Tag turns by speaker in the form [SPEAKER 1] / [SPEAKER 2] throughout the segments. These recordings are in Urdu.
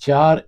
[SPEAKER 1] 4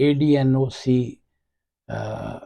[SPEAKER 1] ADNOC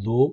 [SPEAKER 1] 2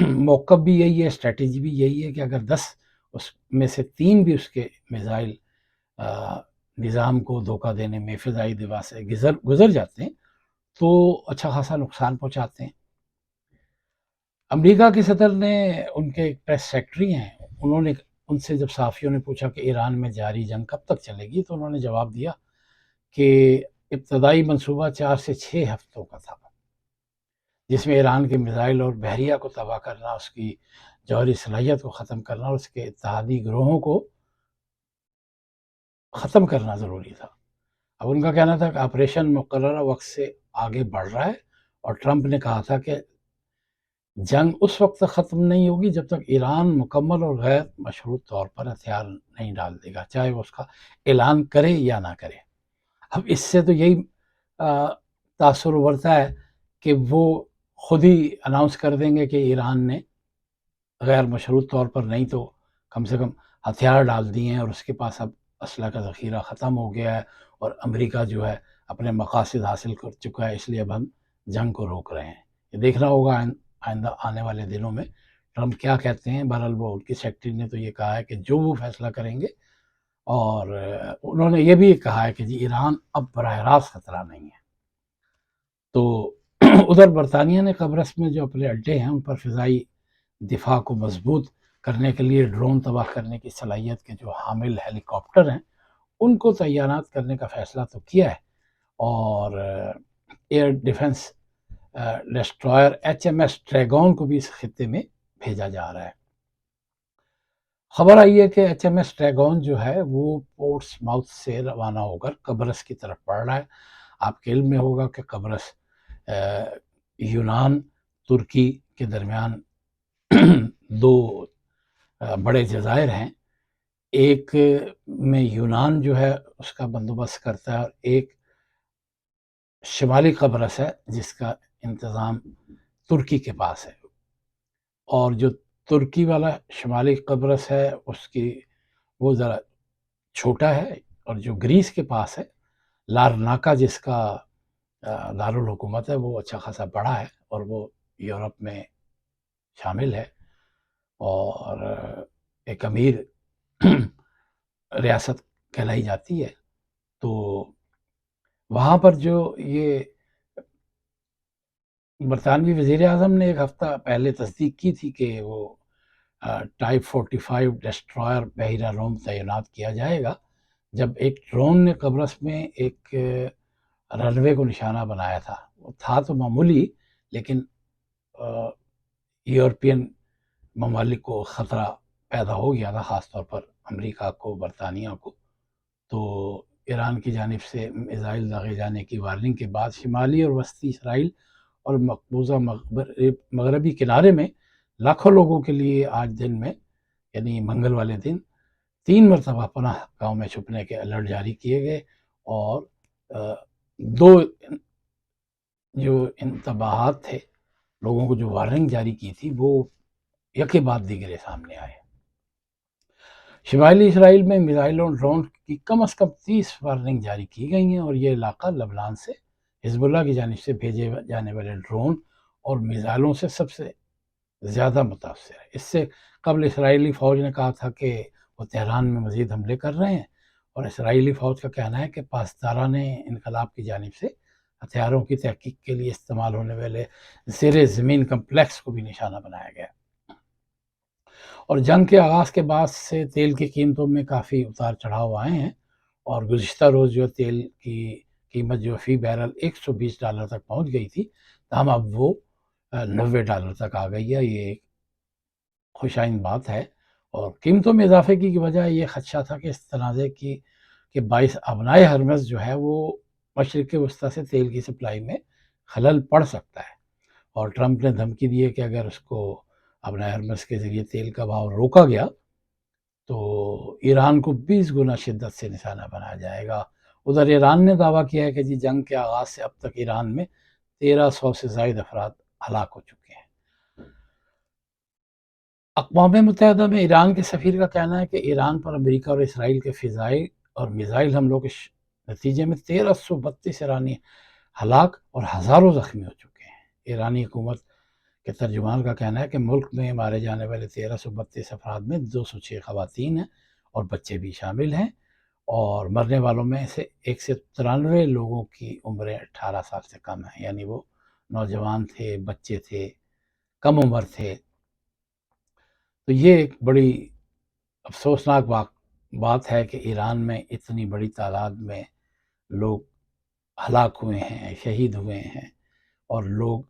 [SPEAKER 1] موقف بھی یہی ہے، اسٹریٹجی بھی یہی ہے کہ اگر 10 اس میں سے 3 بھی اس کے میزائل نظام کو دھوکہ دینے میں فضائی دفاع سے گزر جاتے ہیں تو اچھا خاصا نقصان پہنچاتے ہیں۔ امریکہ کے صدر نے، ان کے ایک پریس سیکٹری ہیں، انہوں نے ان سے جب صحافیوں نے پوچھا کہ ایران میں جاری جنگ کب تک چلے گی تو انہوں نے جواب دیا کہ ابتدائی منصوبہ 4 سے 6 ہفتوں کا تھا، جس میں ایران کے میزائل اور بحریہ کو تباہ کرنا، اس کی جوہری صلاحیت کو ختم کرنا اور اس کے اتحادی گروہوں کو ختم کرنا ضروری تھا۔ اب ان کا کہنا تھا کہ آپریشن مقررہ وقت سے آگے بڑھ رہا ہے، اور ٹرمپ نے کہا تھا کہ جنگ اس وقت تک ختم نہیں ہوگی جب تک ایران مکمل اور غیر مشروط طور پر ہتھیار نہیں ڈال دے گا، چاہے وہ اس کا اعلان کرے یا نہ کرے۔ اب اس سے تو یہی تاثر ابھرتا ہے کہ وہ خود ہی اناؤنس کر دیں گے کہ ایران نے غیر مشروط طور پر نہیں تو کم سے کم ہتھیار ڈال دیے ہیں اور اس کے پاس اب اسلحہ کا ذخیرہ ختم ہو گیا ہے، اور امریکہ جو ہے اپنے مقاصد حاصل کر چکا ہے، اس لیے اب ہم جنگ کو روک رہے ہیں۔ یہ دیکھنا ہوگا آئندہ آنے والے دنوں میں ٹرمپ کیا کہتے ہیں۔ بہرحال وہ ان کی سیکٹری نے تو یہ کہا ہے کہ جو وہ فیصلہ کریں گے، اور انہوں نے یہ بھی کہا ہے کہ جی ایران اب براہ راست خطرہ نہیں ہے۔ تو ادھر برطانیہ نے قبرص میں جو اپنے اڈے ہیں ان پر فضائی دفاع کو مضبوط کرنے کے لیے ڈرون تباہ کرنے کی صلاحیت کے جو حامل ہیلی کاپٹر ہیں ان کو تعینات کرنے کا فیصلہ تو کیا ہے، اور air defence destroyer HMS dragon کو بھی اس خطے میں بھیجا جا رہا ہے۔ خبر آئی ہے کہ HMS ڈریگون جو ہے وہ پورٹس ماؤتھ سے روانہ ہو کر قبرص کی طرف بڑھ رہا ہے۔ آپ کے علم میں ہوگا کہ قبرص یونان ترکی کے درمیان دو بڑے جزائر ہیں، ایک میں یونان جو ہے اس کا بندوبست کرتا ہے، اور ایک شمالی قبرص ہے جس کا انتظام ترکی کے پاس ہے، اور جو ترکی والا شمالی قبرص ہے اس کی وہ ذرا چھوٹا ہے، اور جو گریس کے پاس ہے لارناکا جس کا دارالحکومت ہے وہ اچھا خاصا بڑا ہے، اور وہ یورپ میں شامل ہے، اور ایک امیر ریاست کہلائی جاتی ہے۔ تو وہاں پر جو یہ برطانوی وزیر اعظم نے ایک ہفتہ پہلے تصدیق کی تھی کہ وہ ٹائپ 45 ڈسٹرائر بحیرہ روم تعینات کیا جائے گا، جب ایک ڈرون نے قبرص میں ایک رن وے کو نشانہ بنایا تھا۔ وہ تھا تو معمولی، لیکن یورپین ممالک کو خطرہ پیدا ہو گیا تھا، خاص طور پر امریکہ کو، برطانیہ کو۔ تو ایران کی جانب سے میزائل داغے جانے کی وارننگ کے بعد شمالی اور وسطی اسرائیل اور مقبوضہ مغربی کنارے میں لاکھوں لوگوں کے لیے آج دن میں، یعنی منگل والے دن، 3 مرتبہ پناہ گاہوں میں چھپنے کے الرٹ جاری کیے گئے، اور 2 جو انتباہات تھے، لوگوں کو جو وارننگ جاری کی تھی، وہ یکے بعد دیگرے سامنے آئے۔ شمالی اسرائیل میں میزائل اور ڈرون کی کم از کم 30 وارننگ جاری کی گئی ہیں، اور یہ علاقہ لبنان سے حزب اللہ کی جانب سے بھیجے جانے والے ڈرون اور میزائلوں سے سب سے زیادہ متاثر ہے۔ اس سے قبل اسرائیلی فوج نے کہا تھا کہ وہ تہران میں مزید حملے کر رہے ہیں، اور اسرائیلی فوج کا کہنا ہے کہ پاسداران انقلاب کی جانب سے ہتھیاروں کی تحقیق کے لیے استعمال ہونے والے زیر زمین کمپلیکس کو بھی نشانہ بنایا گیا۔ اور جنگ کے آغاز کے بعد سے تیل کی قیمتوں میں کافی اتار چڑھاؤ آئے ہیں، اور گزشتہ روز جو تیل کی قیمت جو فی بیرل $120 تک پہنچ گئی تھی، تاہم اب وہ $90 تک آ گئی ہے۔ یہ ایک خوش آئند بات ہے، اور قیمتوں میں اضافے کی وجہ یہ خدشہ تھا کہ اس تنازع کی کے باعث ابنائے ہرمز جو ہے وہ مشرق وسطیٰ سے تیل کی سپلائی میں خلل پڑ سکتا ہے، اور ٹرمپ نے دھمکی دی ہے کہ اگر اس کو ابنائے ہرمز کے ذریعے تیل کا بھاؤ روکا گیا تو ایران کو 20 گنا شدت سے نشانہ بنایا جائے گا۔ ادھر ایران نے دعویٰ کیا ہے کہ جی جنگ کے آغاز سے اب تک ایران میں 1300 سے زائد افراد ہلاک ہو چکے ہیں۔ اقوام متحدہ میں ایران کے سفیر کا کہنا ہے کہ ایران پر امریکہ اور اسرائیل کے فضائی اور میزائل حملوں کے نتیجے میں 1332 ایرانی ہلاک اور ہزاروں زخمی ہو چکے ہیں۔ ایرانی حکومت کہ ترجمان کا کہنا ہے کہ ملک میں مارے جانے والے 1332 افراد میں 206 خواتین ہیں اور بچے بھی شامل ہیں، اور مرنے والوں میں سے 193 لوگوں کی عمریں 18 سال سے کم ہیں، یعنی وہ نوجوان تھے، بچے تھے، کم عمر تھے۔ تو یہ ایک بڑی افسوسناک بات ہے کہ ایران میں اتنی بڑی تعداد میں لوگ ہلاک ہوئے ہیں، شہید ہوئے ہیں، اور لوگ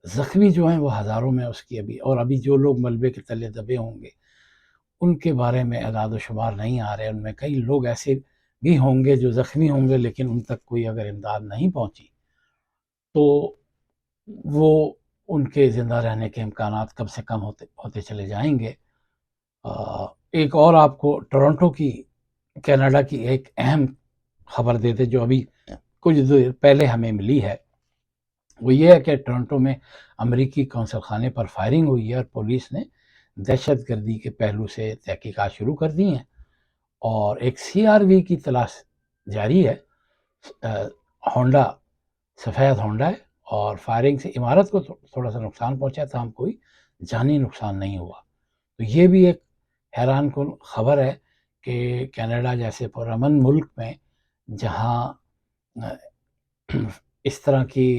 [SPEAKER 1] زخمی جو ہیں وہ ہزاروں میں اس کی ابھی جو لوگ ملبے کے تلے دبے ہوں گے ان کے بارے میں اعداد و شمار نہیں آ رہے، ان میں کئی لوگ ایسے بھی ہوں گے جو زخمی ہوں گے لیکن ان تک کوئی اگر امداد نہیں پہنچی تو وہ ان کے زندہ رہنے کے امکانات کم سے کم ہوتے چلے جائیں گے۔ ایک اور آپ کو ٹورنٹو کی کینیڈا کی ایک اہم خبر دیتے جو ابھی کچھ دیر پہلے ہمیں ملی ہے، وہ یہ ہے کہ ٹورنٹو میں امریکی قونصل خانے پر فائرنگ ہوئی ہے اور پولیس نے دہشت گردی کے پہلو سے تحقیقات شروع کر دی ہیں، اور ایک CRV کی تلاش جاری ہے۔ ہونڈا، سفید ہونڈا ہے، اور فائرنگ سے عمارت کو تھوڑا سا نقصان پہنچا تھا، ہم کوئی جانی نقصان نہیں ہوا۔ تو یہ بھی ایک حیران کن خبر ہے کہ کینیڈا جیسے پرامن ملک میں جہاں اس طرح کی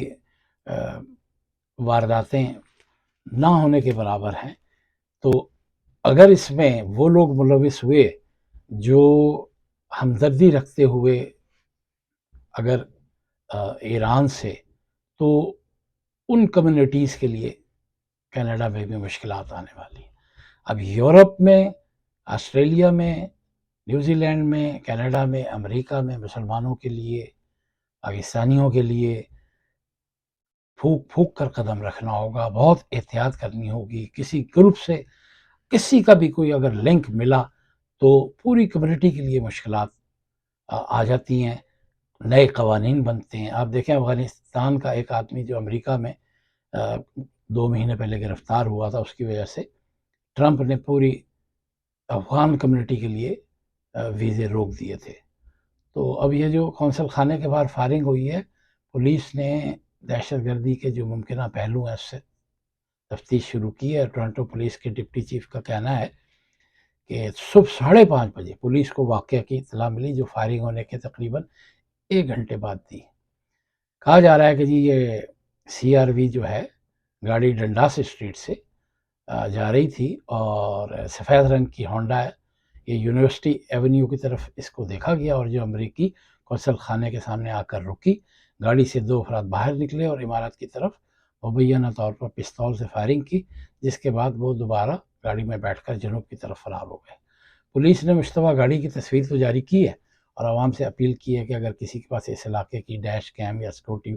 [SPEAKER 1] وارداتیں نہ ہونے کے برابر ہیں، تو اگر اس میں وہ لوگ ملوث ہوئے جو ہمدردی رکھتے ہوئے اگر ایران سے، تو ان کمیونٹیز کے لیے کینیڈا میں بھی مشکلات آنے والی ہیں۔ اب یورپ میں، آسٹریلیا میں، نیوزی لینڈ میں، کینیڈا میں، امریکہ میں مسلمانوں کے لیے، پاکستانیوں کے لیے پھونک پھونک کر قدم رکھنا ہوگا، بہت احتیاط کرنی ہوگی۔ کسی گروپ سے کسی کا بھی کوئی اگر لنک ملا تو پوری کمیونٹی کے لیے مشکلات آ جاتی ہیں، نئے قوانین بنتے ہیں۔ آپ دیکھیں افغانستان کا ایک آدمی جو امریکہ میں 2 مہینے پہلے گرفتار ہوا تھا، اس کی وجہ سے ٹرمپ نے پوری افغان کمیونٹی کے لیے ویزے روک دیے تھے۔ تو اب یہ جو قونصل خانے کے باہر فائرنگ ہوئی ہے، پولیس نے دہشت گردی کے جو ممکنہ پہلو ہیں اس سے تفتیش شروع کی ہے۔ ٹورنٹو پولیس کے ڈپٹی چیف کا کہنا ہے کہ صبح 5:30 بجے پولیس کو واقعہ کی اطلاع ملی، جو فائرنگ ہونے کے تقریباً 1 گھنٹے بعد دی۔ کہا جا رہا ہے کہ جی یہ CRV جو ہے گاڑی ڈنڈاس اسٹریٹ سے جا رہی تھی، اور سفید رنگ کی ہونڈا ہے، یہ یونیورسٹی ایونیو کی طرف اس کو دیکھا گیا، اور جو امریکی قونصل خانے کے سامنے آ کر رکی، گاڑی سے 2 افراد باہر نکلے اور عمارت کی طرف مبینہ طور پر پستول سے فائرنگ کی، جس کے بعد وہ دوبارہ گاڑی میں بیٹھ کر جنوب کی طرف فرار ہو گئے۔ پولیس نے مشتبہ گاڑی کی تصویر تو جاری کی ہے اور عوام سے اپیل کی ہے کہ اگر کسی کے پاس اس علاقے کی ڈیش کیم یا سیکورٹی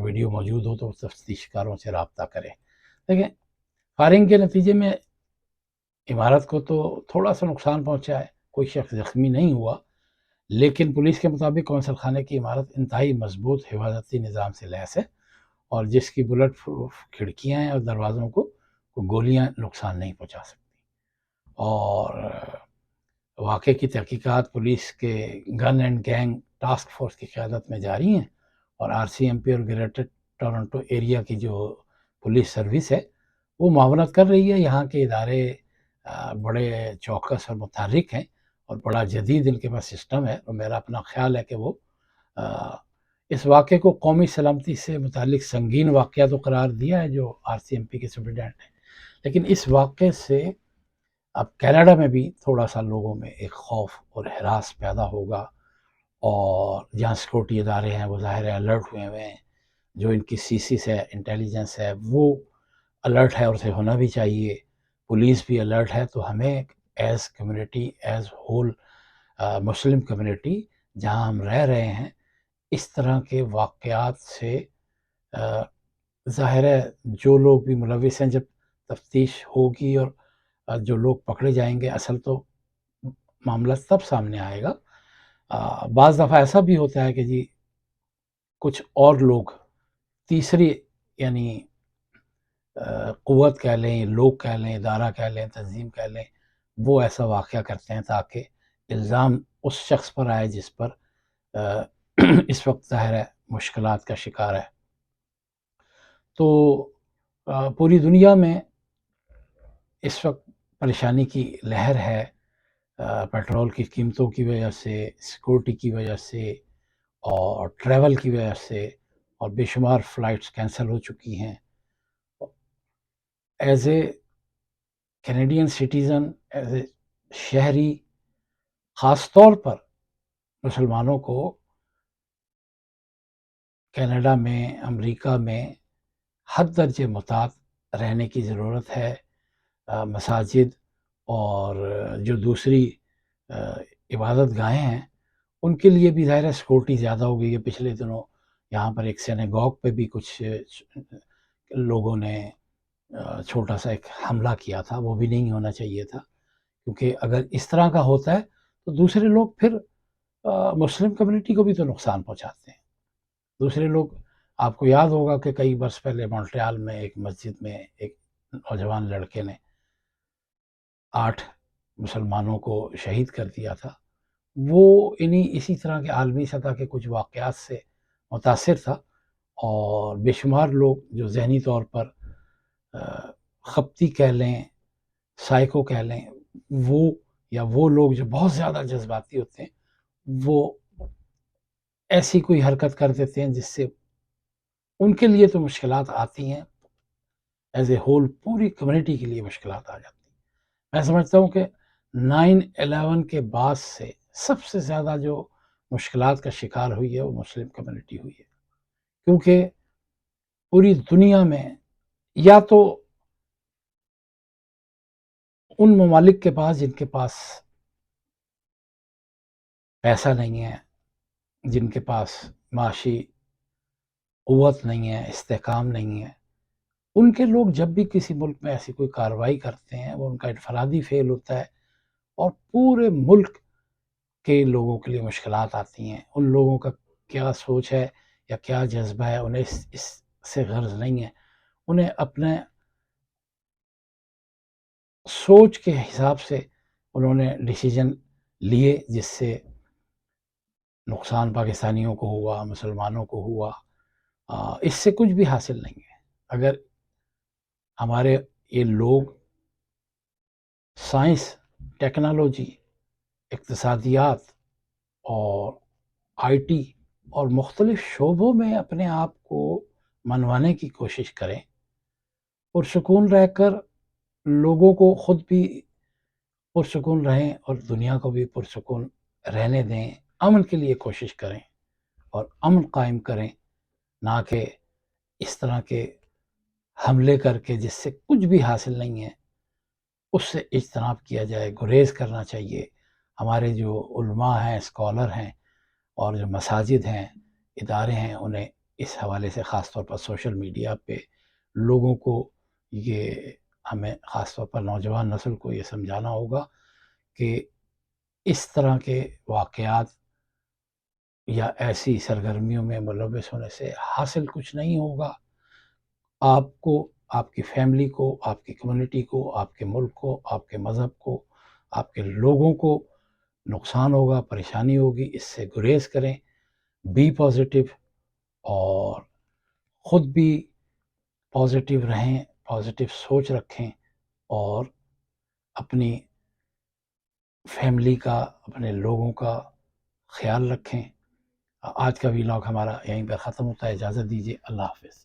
[SPEAKER 1] ویڈیو موجود ہو تو تفتیش کاروں سے رابطہ کرے۔ دیکھیں، فائرنگ کے نتیجے میں عمارت کو تو تھوڑا سا نقصان پہنچا ہے، کوئی شخص زخمی نہیں ہوا، لیکن پولیس کے مطابق قونصل خانے کی عمارت انتہائی مضبوط حفاظتی نظام سے لیس ہے، اور جس کی بلٹ پروف کھڑکیاں ہیں اور دروازوں کو گولیاں نقصان نہیں پہنچا سکتی۔ اور واقعے کی تحقیقات پولیس کے گن اینڈ گینگ ٹاسک فورس کی قیادت میں جاری ہیں، اور RCMP اور گریٹر ٹورنٹو ایریا کی جو پولیس سروس ہے وہ معاونت کر رہی ہے۔ یہاں کے ادارے بڑے چوکس اور متحرک ہیں، اور بڑا جدید ان کے پاس سسٹم ہے، اور میرا اپنا خیال ہے کہ وہ اس واقعے کو قومی سلامتی سے متعلق سنگین واقعہ تو قرار دیا ہے جو RCMP کے سپرڈنٹ ہیں، لیکن اس واقعے سے اب کینیڈا میں بھی تھوڑا سا لوگوں میں ایک خوف اور ہراس پیدا ہوگا، اور جہاں سیکورٹی ادارے ہیں وہ ظاہر الرٹ ہوئے ہیں، جو ان کی CC ہے، انٹیلیجنس ہے، وہ الرٹ ہے اور اسے ہونا بھی چاہیے، پولیس بھی الرٹ ہے۔ تو ہمیں as community, as whole Muslim community جہاں ہم رہ رہے ہیں، اس طرح کے واقعات سے ظاہر ہے جو لوگ بھی ملوث ہیں، جب تفتیش ہوگی اور جو لوگ پکڑے جائیں گے، اصل تو معاملہ تب سامنے آئے گا۔ بعض دفعہ ایسا بھی ہوتا ہے کہ جی کچھ اور لوگ تیسری یعنی قوت کہہ لیں، لوگ کہہ لیں، ادارہ کہہ لیں، تنظیم کہہ لیں، وہ ایسا واقعہ کرتے ہیں تاکہ الزام اس شخص پر آئے جس پر اس وقت ظاہر ہے مشکلات کا شکار ہے۔ تو پوری دنیا میں اس وقت پریشانی کی لہر ہے، پیٹرول کی قیمتوں کی وجہ سے، سیکورٹی کی وجہ سے، اور ٹریول کی وجہ سے، اور بے شمار فلائٹس کینسل ہو چکی ہیں۔ As a Canadian citizen, as a شہری، خاص طور پر مسلمانوں کو کینیڈا میں، امریکہ میں حد درجے محتاط رہنے کی ضرورت ہے۔ مساجد اور جو دوسری عبادت گاہیں ہیں ان کے لیے بھی ظاہر ہے سیکورٹی زیادہ ہو گئی ہے۔ پچھلے دنوں یہاں پر ایک سینیگوگ پہ بھی کچھ لوگوں نے چھوٹا سا ایک حملہ کیا تھا، وہ بھی نہیں ہونا چاہیے تھا، کیونکہ اگر اس طرح کا ہوتا ہے تو دوسرے لوگ پھر مسلم کمیونٹی کو بھی تو نقصان پہنچاتے ہیں۔ دوسرے لوگ، آپ کو یاد ہوگا کہ کئی برس پہلے مونٹریال میں ایک مسجد میں ایک نوجوان لڑکے نے 8 مسلمانوں کو شہید کر دیا تھا۔ وہ اسی طرح کے عالمی سطح کے کچھ واقعات سے متاثر تھا، اور بے شمار لوگ جو ذہنی طور پر خپتی کہہ لیں، سائیکو کہہ لیں، وہ لوگ جو بہت زیادہ جذباتی ہوتے ہیں، وہ ایسی کوئی حرکت کر دیتے ہیں جس سے ان کے لیے تو مشکلات آتی ہیں، ایز اے ہول پوری کمیونٹی کے لیے مشکلات آ جاتی ہیں۔ میں سمجھتا ہوں کہ 9/11 کے بعد سے سب سے زیادہ جو مشکلات کا شکار ہوئی ہے وہ مسلم کمیونٹی ہوئی ہے، کیونکہ پوری دنیا میں یا تو ان ممالک کے پاس جن کے پاس پیسہ نہیں ہے، جن کے پاس معاشی قوت نہیں ہے، استحکام نہیں ہے، ان کے لوگ جب بھی کسی ملک میں ایسی کوئی کارروائی کرتے ہیں وہ ان کا انفرادی فعل ہوتا ہے، اور پورے ملک کے لوگوں کے لیے مشکلات آتی ہیں۔ ان لوگوں کا کیا سوچ ہے یا کیا جذبہ ہے، انہیں اس سے غرض نہیں ہے، انہیں اپنے سوچ کے حساب سے انہوں نے ڈیسیجن لیے جس سے نقصان پاکستانیوں کو ہوا، مسلمانوں کو ہوا۔ اس سے کچھ بھی حاصل نہیں ہے۔ اگر ہمارے یہ لوگ سائنس، ٹیکنالوجی، اقتصادیات اور آئی ٹی اور مختلف شعبوں میں اپنے آپ کو منوانے کی کوشش کریں، پرسکون رہ کر لوگوں کو خود بھی پرسکون رہیں اور دنیا کو بھی پرسکون رہنے دیں، امن کے لیے کوشش کریں اور امن قائم کریں، نہ کہ اس طرح کے حملے کر کے جس سے کچھ بھی حاصل نہیں ہے اس سے اجتناب کیا جائے، گریز کرنا چاہیے۔ ہمارے جو علماء ہیں، اسکالر ہیں، اور جو مساجد ہیں، ادارے ہیں، انہیں اس حوالے سے خاص طور پر سوشل میڈیا پہ لوگوں کو ہمیں خاص طور پر نوجوان نسل کو یہ سمجھانا ہوگا کہ اس طرح کے واقعات یا ایسی سرگرمیوں میں ملوث ہونے سے حاصل کچھ نہیں ہوگا۔ آپ کو، آپ کی فیملی کو، آپ کی کمیونٹی کو، آپ کے ملک کو، آپ کے مذہب کو، آپ کے لوگوں کو نقصان ہوگا، پریشانی ہوگی۔ اس سے گریز کریں، بی پازیٹیو، اور خود بھی پازیٹیو رہیں، پازیٹیو سوچ رکھیں، اور اپنی فیملی کا، اپنے لوگوں کا خیال رکھیں۔ آج کا ویلاگ ہمارا یہیں پر ختم ہوتا ہے، اجازت دیجیے، اللہ حافظ۔